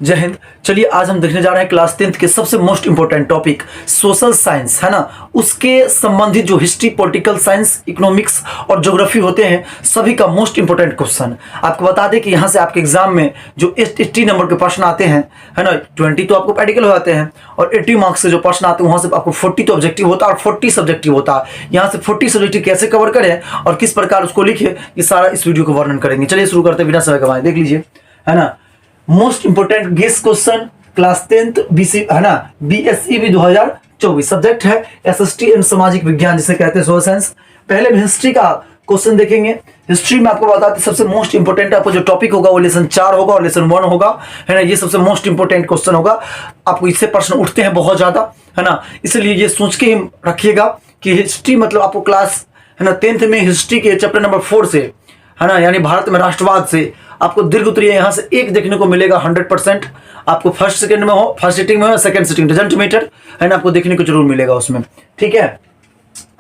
जय हिंद। चलिए आज हम देखने जा रहे हैं क्लास 10th के सबसे most important topic social science, है ना। उसके संबंधित जो हिस्ट्री, पॉलिटिकल साइंस, इकोनॉमिक्स और ज्योग्राफी होते हैं, सभी का मोस्ट इंपोर्टेंट क्वेश्चन। आपको बता दें कि यहाँ से आपके एग्जाम में जो 80 नंबर के प्रश्न आते हैं, है ना, 20 तो आपको प्रैक्टिकल हो जाते हैं और 80 मार्क्स से जो प्रश्न आते हैं वहाँ से आपको 40 तो ऑब्जेक्टिव होता है और 40 सब्जेक्टिव होता है। यहाँ से 40 सब्जेक्टिव कैसे कवर करें और किस प्रकार उसको लिखे, ये सारा इस वीडियो को वर्णन करेंगे। चलिए शुरू करते हैं बिना समय गवाए। देख लीजिए, है ना, most important guess question class 10th BC, है ना, बीएसईबी 2024। सब्जेक्ट है एसएसटी एंड सामाजिक विज्ञान, जिसे कहते हैं सोशल साइंस। पहले हम हिस्ट्री का क्वेश्चन देखेंगे। हिस्ट्री में आपको बताते सबसे मोस्ट इंपोर्टेंट आपको जो टॉपिक होगा वो लेसन 4 होगा और लेसन 1 होगा, है ना। ये सबसे मोस्ट इंपोर्टेंट क्वेश्चन होगा। आपको इससे प्रश्न उठते हैं बहुत ज्यादा, है ना, इसलिए ये सोच के ही रखिएगा कि हिस्ट्री मतलब आपको क्लास, है ना, 10th में हिस्ट्री के चैप्टर नंबर 4 से, है ना, यानी भारत में राष्ट्रवाद से आपको दीर्घ उत्तरीय यहाँ से एक देखने को मिलेगा 100%। आपको फर्स्ट सेकंड में हो, फर्स्ट सिटिंग में हो, सेकंड सिटिंग डजंट मैटर, है ना, आपको देखने को जरूर मिलेगा उसमें। ठीक है,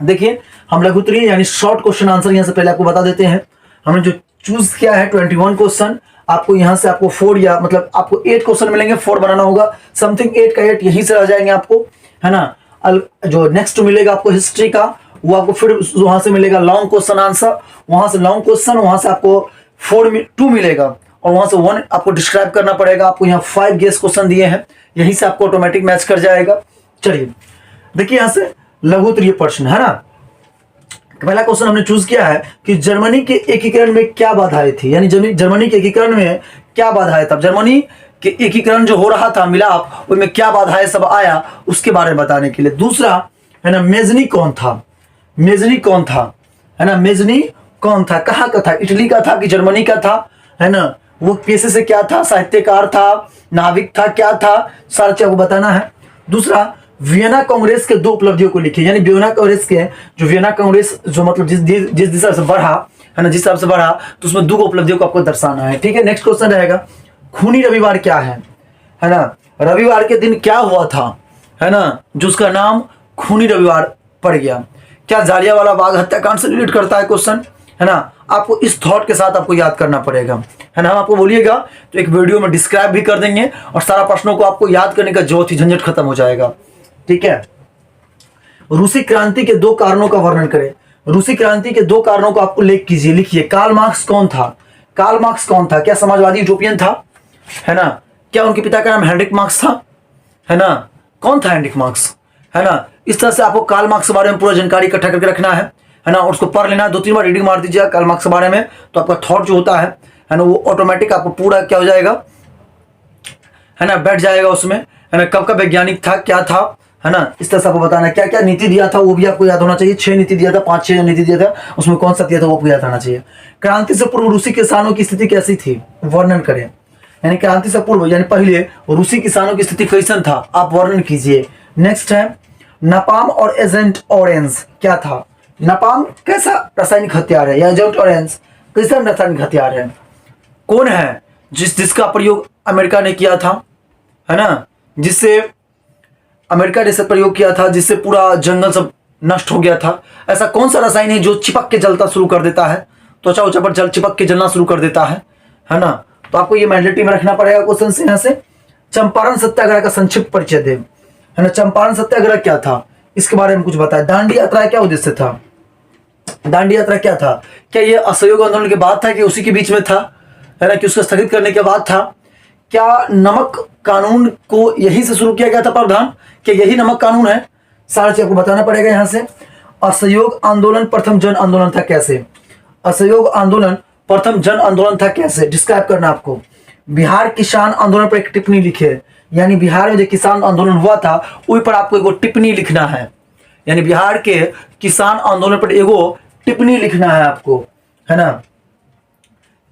देखिए हम लघु उत्तरीय यानी शॉर्ट क्वेश्चन आंसर यहाँ से पहले आपको बता देते हैं। हमने जो चूज किया है 21 क्वेश्चन, आपको यहाँ से आपको 4 या मतलब आपको 8 क्वेश्चन मिलेंगे, 4 बनाना होगा। समथिंग 8 का 8 यहीं से रह जाएंगे आपको, है ना। जो नेक्स्ट मिलेगा आपको हिस्ट्री का, वो आपको फिर वहां से मिलेगा लॉन्ग क्वेश्चन आंसर, वहां से लॉन्ग क्वेश्चन, वहां से आपको 2 मिलेगा और वहां से 1 आपको डिस्क्राइब करना पड़ेगा। आपको यहाँ 5 गेस क्वेश्चन दिए हैं, यहीं से आपको ऑटोमेटिक मैच कर जाएगा। चलिए देखिए यहाँ से लघु उत्तरीय प्रश्न, है ना। पहला क्वेश्चन हमने चूज किया है कि जर्मनी के एकीकरण में क्या बाधाएं थी, यानी जर्मनी के एकीकरण में क्या बाधाएं था। जर्मनी के एकीकरण जो हो रहा था, मिलाप, उसमें क्या बाधाएं सब आया, उसके बारे में बताने के लिए। दूसरा, है ना, मेजनी कौन था, मेजनी कौन था, है ना, मेजनी कौन था, कहाँ का था, इटली का था कि जर्मनी का था, है ना, वो पेशे से क्या था, साहित्यकार था, नाविक था, क्या था, सारा चीज आपको बताना है। दूसरा, वियना कांग्रेस के 2 उपलब्धियों को लिखिए, यानी वियना कांग्रेस के जो वियना कांग्रेस जो मतलब जिस दिशा से बढ़ा, है ना, जिस हिसाब से बढ़ा, तो उसमें 2 उपलब्धियों को आपको दर्शाना है। ठीक है, नेक्स्ट क्वेश्चन रहेगा खूनी रविवार क्या है ना, रविवार के दिन क्या हुआ था, है ना, जो उसका नाम खूनी रविवार पड़ गया। क्या जालियांवाला बाग हत्याकांड से रिलेट करता है क्वेश्चन, है ना। आपको इस थॉट के साथ आपको याद करना पड़ेगा, है ना। हम आपको बोलिएगा तो एक वीडियो में डिस्क्राइब भी कर देंगे और सारा प्रश्नों को आपको याद करने का जो थी झंझट खत्म हो जाएगा। ठीक है, रूसी क्रांति के 2 कारणों का वर्णन करें। रूसी क्रांति के 2 कारणों को आपको लिखिए। लिखिए, कार्ल मार्क्स कौन था, कार्ल मार्क्स कौन था, क्या समाजवादी यूटोपियन था, है ना, क्या उनके पिता का नाम हेनरिक मार्क्स था, है ना, कौन था हेनरिक मार्क्स, है ना। इस तरह से आपको कार्ल मार्क्स के बारे में पूरा जानकारी इकट्ठा करके रखना है ना, और उसको पढ़ लेना, 2-3 बार रीडिंग मार दीजिएगा कार्ल मार्क्स के बारे में, तो आपका थॉट जो होता है ना, वो ऑटोमेटिक आपको पूरा क्या हो जाएगा, है ना, बैठ जाएगा उसमें, है ना। कब का वैज्ञानिक था, क्या था, है ना, इस तरह से आपको बताना है। क्या क्या नीति दिया था वो भी आपको याद होना चाहिए। 6 नीति दिया था, 5-6 नीति दिया था, उसमें कौन सा दिया था वो आपको याद होना चाहिए। क्रांति से पूर्व रूसी किसानों की स्थिति कैसी थी, वर्णन करें। यानी क्रांति से पूर्व यानी पहले रूसी किसानों की स्थिति कैसन था, आप वर्णन कीजिए। नेक्स्ट है नापाम और एजेंट ऑरेंज क्या था। नापाम कैसा रासायनिक हथियार है या एजेंट ऑरेंज कैसा रासायनिक हथियार है, कौन है जिसका प्रयोग अमेरिका ने किया था, है ना, जिससे अमेरिका ने प्रयोग किया था, जिससे पूरा जंगल सब नष्ट हो गया था। ऐसा कौन सा रसायन है जो चिपक के जलता शुरू कर देता है, त्वचा उचा पर चिपक के जलना शुरू कर देता है ना। तो आपको ये मेंटलिटी में रखना पड़ेगा क्वेश्चन से। यहाँ से चंपारण सत्याग्रह का संक्षिप्त परिचय दे, है ना। चंपारण सत्याग्रह क्या था, इसके बारे में कुछ बताया। दांडी यात्रा क्या उद्देश्य था, दांडी यात्रा क्या था, क्या ये असहयोग आंदोलन के बाद था कि उसी के बीच में था, है ना, कि उसको स्थगित करने के बाद था। क्या नमक कानून को यहीं से शुरू किया गया था प्रावधान, क्या यही नमक कानून है, सारा चीज आपको बताना पड़ेगा यहाँ से। असहयोग आंदोलन प्रथम जन आंदोलन था कैसे, असहयोग आंदोलन प्रथम जन आंदोलन था कैसे, डिस्क्राइब करना आपको। बिहार किसान आंदोलन पर एक टिप्पणी लिखे, यानी बिहार में जो किसान आंदोलन हुआ था उस पर आपको एगो टिप्पणी लिखना है, यानी बिहार के किसान आंदोलन पर एगो टिप्पणी लिखना है आपको, है ना।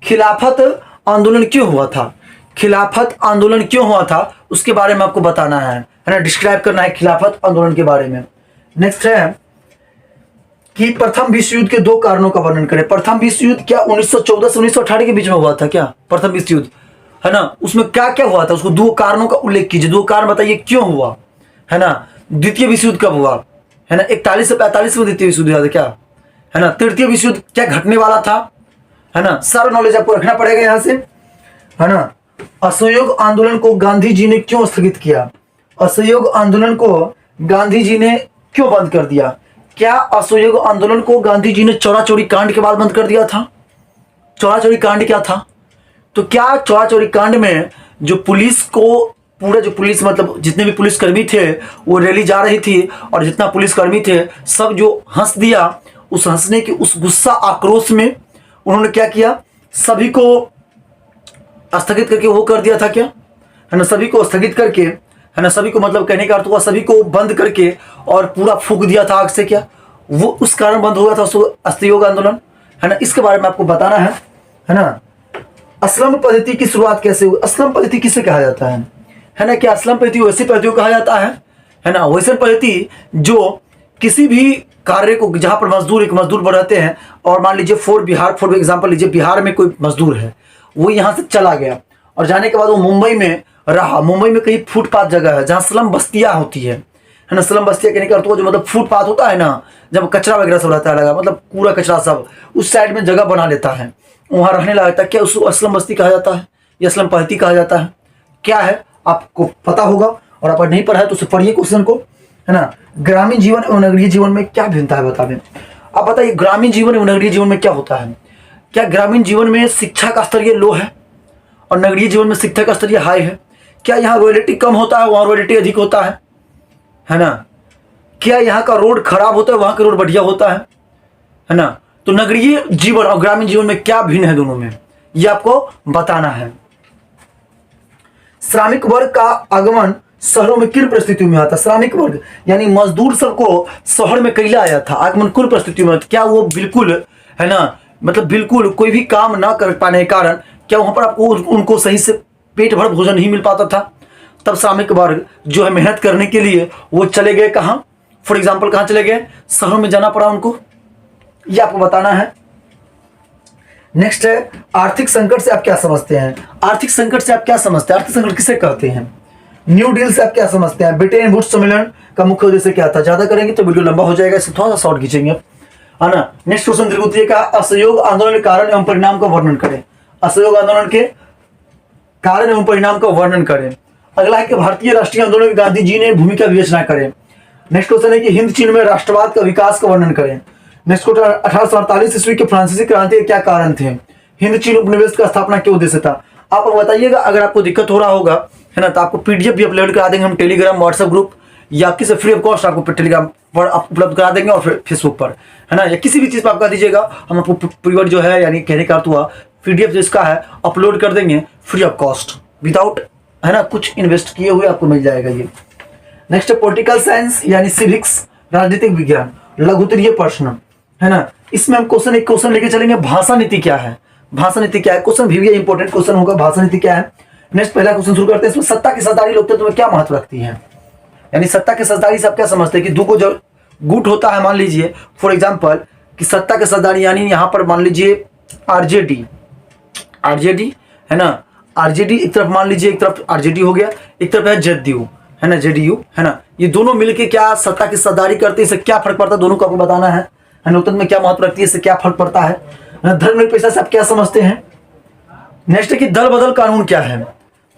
खिलाफत आंदोलन क्यों हुआ था, खिलाफत आंदोलन क्यों हुआ था उसके बारे में आपको बताना है ना, डिस्क्राइब करना है खिलाफत आंदोलन के बारे में। नेक्स्ट है कि प्रथम विश्व युद्ध के 2 कारणों का वर्णन करें। प्रथम विश्व युद्ध क्या 1914 से 1918 के बीच में हुआ था क्या, प्रथम विश्व युद्ध, है ना, उसमें क्या क्या हुआ था, उसको 2 कारणों का उल्लेख कीजिए, 2 कारण बताइए क्यों हुआ, है ना। द्वितीय विश्व युद्ध कब हुआ, है ना, 41 से 45 में द्वितीय विश्व युद्ध हुआ था क्या, है ना। तृतीय विश्व युद्ध क्या घटने वाला था, है ना, सारा नॉलेज आपको रखना पड़ेगा यहाँ से, है ना। असहयोग आंदोलन को गांधी जी ने क्यों स्थगित किया? असहयोग आंदोलन को गांधी जी ने क्यों बंद कर दिया? क्या असहयोग आंदोलन को गांधी जी ने चौरा चौरी कांड के बाद बंद कर दिया था? चौरा चौरी कांड क्या था? तो क्या चौरा चौरी कांड में जो पुलिस को पूरा जो पुलिस मतलब जितने भी पुलिसकर्मी थे वो रैली जा रही थी और जितना पुलिसकर्मी थे सब जो हंस दिया, उस हंसने के उस गुस्सा आक्रोश में उन्होंने क्या किया, सभी को स्थगित करके वो कर दिया था क्या, है ना, सभी को स्थगित करके, है ना, सभी को मतलब कहने का अर्थ हुआ सभी को बंद करके और पूरा फूंक दिया था आग से, क्या वो उस कारण बंद हो गया था असहयोग आंदोलन, है ना। इसके बारे में आपको बताना है ना। असलम पद्धति की शुरुआत कैसे हुई? असलम पद्धति किसे कहा जाता है ना। क्या असलम पद्धति वैसी पद्धति को कहा जाता है ना, वैसे पद्धति जो किसी भी कार्य को जहां पर एक मजदूर बढ़ाते हैं और मान लीजिए फॉर एग्जांपल लीजिए बिहार में कोई मजदूर है, वो यहाँ से चला गया और जाने के बाद वो मुंबई में रहा, मुंबई में कहीं फुटपाथ जगह है जहाँ स्लम बस्तियाँ होती है ना। स्लम बस्तियाँ कहने का अर्थ जो मतलब फुटपाथ होता है ना, जब कचरा वगैरह सब रहता है लगा, मतलब कूड़ा कचरा सब उस साइड में जगह बना लेता है, वहाँ रहने लगता है, क्या उसको असलम बस्ती कहा जाता है या असलम पद्धति कहा जाता है? क्या है आपको पता होगा, और आप नहीं पढ़ा है तो उसे पढ़िए क्वेश्चन को, है ना। ग्रामीण जीवन एवं नगरीय जीवन में क्या भिन्नता है बता दें। आप बताइए ग्रामीण जीवन एवं नगरीय जीवन में क्या होता है? क्या ग्रामीण जीवन में शिक्षा का स्तर ये लो है और नगरीय जीवन में शिक्षा का स्तर ये हाई है? क्या यहाँ रॉयल्टी कम होता है, वहाँ रॉयल्टी अधिक होता है ना? क्या यहाँ का रोड खराब होता है, वहाँ का रोड बढ़िया होता है ना? तो नगरीय जीवन और ग्रामीण जीवन में क्या भिन्न है दोनों में, ये आपको बताना है। श्रमिक वर्ग का आगमन शहरों में किन परिस्थितियों में आता? श्रमिक वर्ग यानी मजदूर सबको शहर में कैला आया था, आगमन किन परिस्थितियों में? क्या वो बिल्कुल, है ना, मतलब बिल्कुल कोई भी काम ना कर पाने के कारण क्या वहां पर आपको उनको सही से पेट भर भोजन नहीं मिल पाता था? तब श्रमिक वर्ग जो है मेहनत करने के लिए वो चले गए कहाँ? फॉर एग्जाम्पल कहाँ चले गए? शहरों में जाना पड़ा उनको, ये आपको बताना है। नेक्स्ट है आर्थिक संकट से आप क्या समझते हैं? आर्थिक संकट से आप क्या समझते हैं? आर्थिक संकट किसे कहते हैं? न्यू डील से आप क्या समझते हैं? ब्रिटेन वुड्स सम्मेलन का मुख्य उद्देश्य क्या था? ज्यादा करेंगे तो वीडियो लंबा हो जाएगा, इसे थोड़ा सा शॉर्ट खींचेंगे, है ना। नेक्स्ट क्वेश्चन त्रिभुतीय का असहयोग आंदोलन के कारण एवं परिणाम का वर्णन करें। असहयोग आंदोलन के कारण एवं परिणाम का वर्णन करें। अगला है कि भारतीय राष्ट्रीय आंदोलन में गांधी जी ने भूमिका विवेचना करें। नेक्स्ट क्वेश्चन है कि हिंद चीन में राष्ट्रवाद का विकास का वर्णन करें। नेक्स्ट क्वेश्चन 1848 ईस्वी के फ्रांसीसी क्रांति के क्या कारण थे? हिंद चीन उपनिवेश का स्थापना क्यों उद्देश्य था? आप बताइएगा। अगर आपको दिक्कत हो रहा होगा, है ना, तो आपको पीडीएफ भी अपलोड करा देंगे हम टेलीग्राम व्हाट्सएप ग्रुप, या किसी फ्री ऑफ कॉस्ट आपको टेलीग्राम पर उपलब्ध करा देंगे और फिर फेसबुक पर, है ना, या किसी भी चीज़ पर आप कह दीजिएगा, हम आपको प्रीवर्ड जो है यानी कहने का अर्थ हुआ पीडीएफ जिसका है अपलोड कर देंगे फ्री ऑफ कॉस्ट, विदाउट, है ना, कुछ इन्वेस्ट किए हुए आपको मिल जाएगा ये। नेक्स्ट है पॉलिटिकल साइंस यानी सिविक्स, राजनीतिक विज्ञान, लघुत्तरीय प्रश्न, है ना। इसमें हम एक क्वेश्चन लेके चलेंगे, भाषा नीति क्या है? भाषा नीति क्या है? क्वेश्चन भी इंपॉर्टेंट क्वेश्चन होगा, भाषा नीति क्या है। नेक्स्ट पहला क्वेश्चन शुरू करते हैं। इसमें सत्ता की साझेदारी लोकतंत्र में क्या महत्व रखती है? यानी सत्ता की साझेदारी से आप क्या समझते हैं कि दो को जो गुट होता है, मान लीजिए फॉर एग्जांपल कि सत्ता की साझेदारी यानी यहाँ पर मान लीजिए आरजेडी, है ना, आरजेडी एक तरफ, मान लीजिए एक तरफ आरजेडी हो गया, एक तरफ है जेडीयू, है ना, जेडीयू, है ना, ये दोनों मिलके क्या सत्ता की साझेदारी करते हैं, इससे क्या फर्क पड़ता है, दोनों को आपको बताना है। लोकतंत्र में क्या महत्व रखती है, इससे क्या फर्क पड़ता है। धर्मनिरपेक्षता से आप क्या समझते हैं? नेक्स्ट है कि दल बदल कानून क्या है?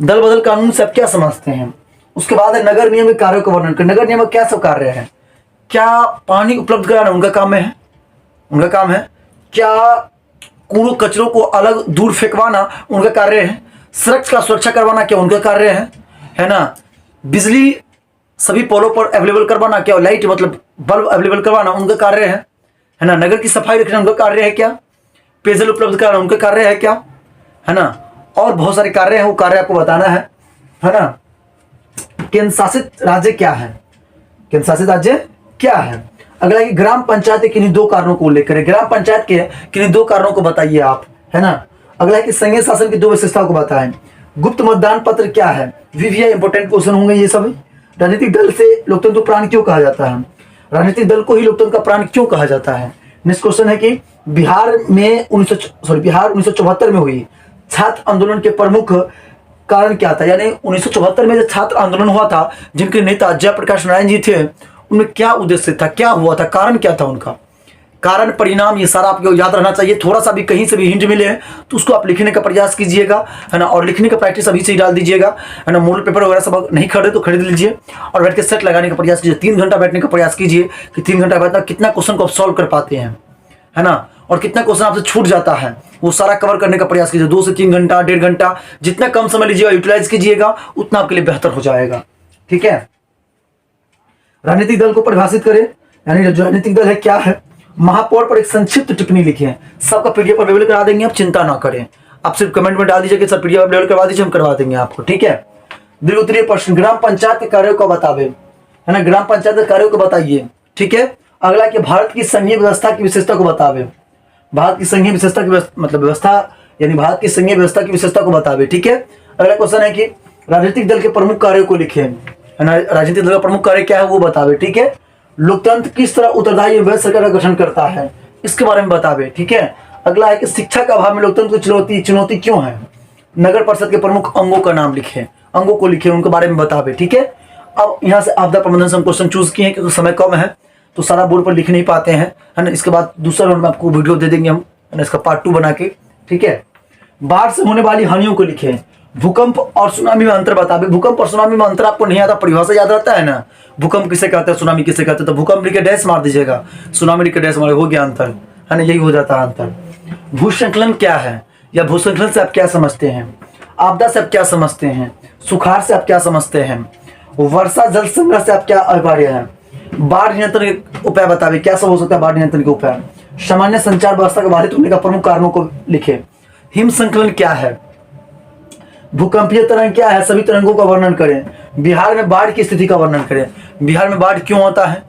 दल बदल कानून से आप क्या समझते हैं? उसके बाद है नगर नियम के कार्यों का वर्णन करें। नगर नियम क्या सब कार्य है? क्या पानी उपलब्ध कराना उनका काम है? उनका काम है। क्या कूड़ों कचरों को अलग दूर फेंकवाना उनका कार्य है? सड़क का सुरक्षा करवाना क्या उनका कार्य है ना। बिजली सभी पोलों पर अवेलेबल करवाना, क्या लाइट मतलब बल्ब अवेलेबल करवाना उनका कार्य है ना। नगर की सफाई रखना उनका कार्य है क्या? पेयजल उपलब्ध कराना उनका कार्य है क्या, है ना। और बहुत सारे कार्य हैं, वो कार्य आपको बताना है ना। केंद्र शासित राज्य क्या है? केंद्र शासित राज्य क्या है? अगला कि ग्राम पंचायत के किन्हीं दो कारणों को उल्लेख करें। ग्राम पंचायत के किन्हीं दो कारणों को बताइए आप, है ना। अगला है कि संघीय शासन की दो विशेषताओं को बताएं। गुप्त मतदान पत्र क्या है? वीवीआई इंपोर्टेंट क्वेश्चन होंगे ये सब। राजनीतिक दल से लोकतंत्र प्राण क्यों कहा जाता है? राजनीतिक दल को ही लोकतंत्र का प्राण क्यों कहा जाता है? नेक्स्ट क्वेश्चन है कि बिहार 1974 में हुई छात्र आंदोलन के प्रमुख कारण क्या था? यानी 1974 में जो छात्र आंदोलन हुआ था, जिनके नेता जयप्रकाश नारायण जी थे, उनमें क्या उद्देश्य था, क्या हुआ था, कारण क्या था उनका? कारण परिणाम ये सारा आपको याद रहना चाहिए। थोड़ा सा भी कहीं से भी हिंट मिले तो उसको आप लिखने का प्रयास कीजिएगा, है ना। और लिखने का प्रैक्टिस अभी से ही डाल दीजिएगा, है ना। मॉडल पेपर वगैरह सब नहीं खरीदे तो खरीद लीजिए और बैठ के सेट लगाने का प्रयास कीजिए। 3 घंटा बैठने का प्रयास कीजिए कि 3 घंटा बैठना कितना क्वेश्चन को आप सॉल्व कर पाते हैं, है ना। और कितना क्वेश्चन आपसे छूट जाता है वो सारा कवर करने का प्रयास कीजिए। 2 से 3 घंटा, 1.5 घंटा, जितना कम समय लीजिएगा, यूटिलाइज कीजिएगा, उतना आपके लिए बेहतर हो जाएगा। ठीक है। राजनीतिक दल को परिभाषित करें, यानी राजनीतिक दल है क्या है। महापौर पर एक संक्षिप्त टिप्पणी लिखें। सबका पीडीएफ अवेलेबल करा देंगे, आप चिंता ना करें। आप सिर्फ कमेंट में डाल दीजिए कि सर पीडीएफ अवेलेबल करवा दीजिए, हम करवा देंगे आपको। ठीक है। दीर्घ उत्तरीय प्रश्न, ग्राम पंचायत के कार्यों को बतावे, है ना। ग्राम पंचायत के कार्यों को बताइए। ठीक है। अगला कि भारत की संघीय व्यवस्था की विशेषता को बतावे। भारत की संघीय विशेषता की मतलब व्यवस्था, यानी भारत की संघीय व्यवस्था की विशेषता को बतावे। ठीक है। अगला क्वेश्चन है कि राजनीतिक दल के प्रमुख कार्यों को लिखे, है ना। राजनीतिक दल का प्रमुख कार्य क्या है वो बतावे। ठीक है। लोकतंत्र किस तरह उत्तरदायी व्यय सरकार का गठन करता है, इसके बारे में बतावे। ठीक है। अगला है कि शिक्षा का अभाव में लोकतंत्र को चुनौती क्यों है। नगर परिषद के प्रमुख अंगों का नाम लिखे, अंगों को लिखे, उनके बारे में बतावे। ठीक है। अब यहाँ से आपदा प्रबंधन से हम क्वेश्चन चूज किए हैं क्योंकि समय कम है तो सारा बोर्ड पर लिख नहीं पाते हैं, है ना। इसके बाद दूसरा राउंड में आपको वीडियो दे देंगे हम, है ना, इसका पार्ट 2 बना के। ठीक है। बाढ़ से होने वाली हानियों को लिखे। भूकंप और सुनामी में अंतर बतावे। भूकंप और सुनामी में अंतर आपको नहीं आता, परिभाषा याद रहता है ना। भूकंप किसे कहते हैं, सुनामी किसे कहते हैं, तो भूकंप लिखे डैश मार दीजिएगा, सुनामी लिखे डैश मार, हो गया अंतर, है ना। यही हो जाता है अंतर। भूसंकलन क्या है, या भूसंकलन से आप क्या समझते हैं। आपदा से आप क्या समझते हैं। सुखाड़ से आप क्या समझते हैं। वर्षा जल संग्रह से आप क्या अभिप्राय है। बाढ़ नियंत्रण के उपाय बतावे, क्या सब हो सकता है बाढ़ नियंत्रण के उपाय। सामान्य संचार व्यवस्था के बाधित होने का प्रमुख कारणों को लिखे। हिम संकलन क्या है। भूकंपीय तरंग क्या है, सभी तरंगों का वर्णन करें। बिहार में बाढ़ की स्थिति का वर्णन करें। बिहार में बाढ़ क्यों आता है,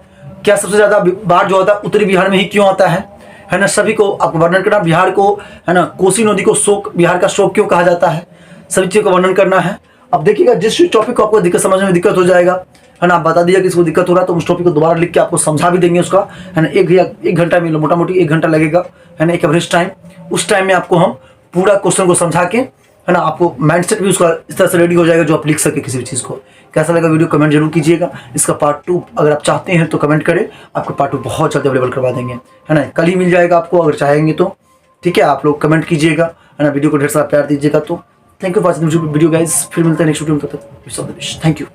क्या सबसे ज्यादा बाढ़ जो आता है उत्तरी बिहार में ही क्यों आता है ना। सभी को आपको वर्णन करना। बिहार को, है ना, कोसी नदी को शोक, बिहार का शोक क्यों कहा जाता है, सभी चीजों का वर्णन करना है। अब देखिएगा जिस टॉपिक को आपको दिक्कत समझने में दिक्कत हो जाएगा, है ना, आप बता दीजिए कि इसको दिक्कत हो रहा है तो उस टॉपिक को दोबारा लिख के आपको समझा भी देंगे उसका, है ना। 1 घंटा में, मोटा मोटी 1 घंटा लगेगा, है ना, एक एवरेज टाइम। उस टाइम में आपको हम पूरा क्वेश्चन को समझा के, है ना, आपको माइंडसेट भी उसका इस तरह से रेडी हो जाएगा जो आप लिख सके किसी भी चीज़ को। कैसा लगा वीडियो कमेंट जरूर कीजिएगा। इसका पार्ट 2 अगर आप चाहते हैं तो कमेंट करें, आपको पार्ट 2 बहुत जल्द अवेलेबल करवा देंगे, है ना। कल ही मिल जाएगा आपको अगर चाहेंगे तो। ठीक है। आप लोग कमेंट कीजिएगा, है ना, वीडियो को ढेर सारा प्यार दीजिएगा। तो thank you for watching video guys. फिर मिलते हैं नेक्स्ट वीडियो में, तब तक थैंक यू।